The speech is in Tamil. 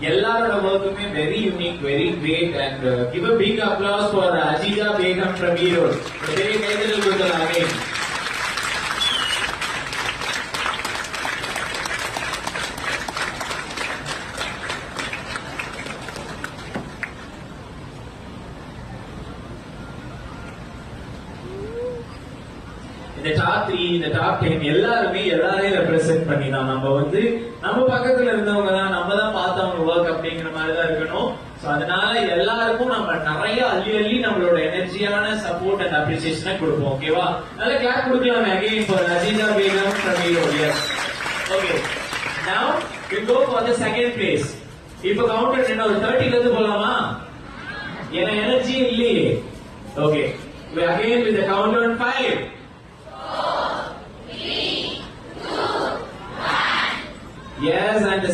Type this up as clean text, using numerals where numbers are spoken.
எல்லாரோட ஒர்க்குமே very unique, very great. And give a big applause for Aziza Begum from Erode. பெரிய கைதட்டல் கொடுக்கலாமே. இந்த டாப் 3, இந்த டாப் 10 எல்லாருமே எல்லாரையும் ரெப்ரசென்ட் பண்ணி தான் நம்ம வந்து நம்ம பக்கத்துல இருந்தவங்க தான், நம்ம தான் பார்த்தவங்க ஒர்க் அப்படிங்கிற மாதிரி தான் இருக்கணும். சோ அதனால எல்லாருக்கும் நம்ம நிறைய அள்ளி அள்ளி நம்மளோட எனர்ஜியான சப்போர்ட் அண்ட் அப்ரிசியேஷனை கொடுப்போம். ஓகேவா? நல்ல கிளாப் கொடுக்கலாமே again for Ajeetha Begum from Erode. Yes, okay. Now we go for the second place. இப்போ கவுண்டர் என்ன ஒரு 30 ல இருந்து போலாமா? ஏன்னா எனர்ஜி இல்லையே. Okay, we again with the count on 5. Yes, and the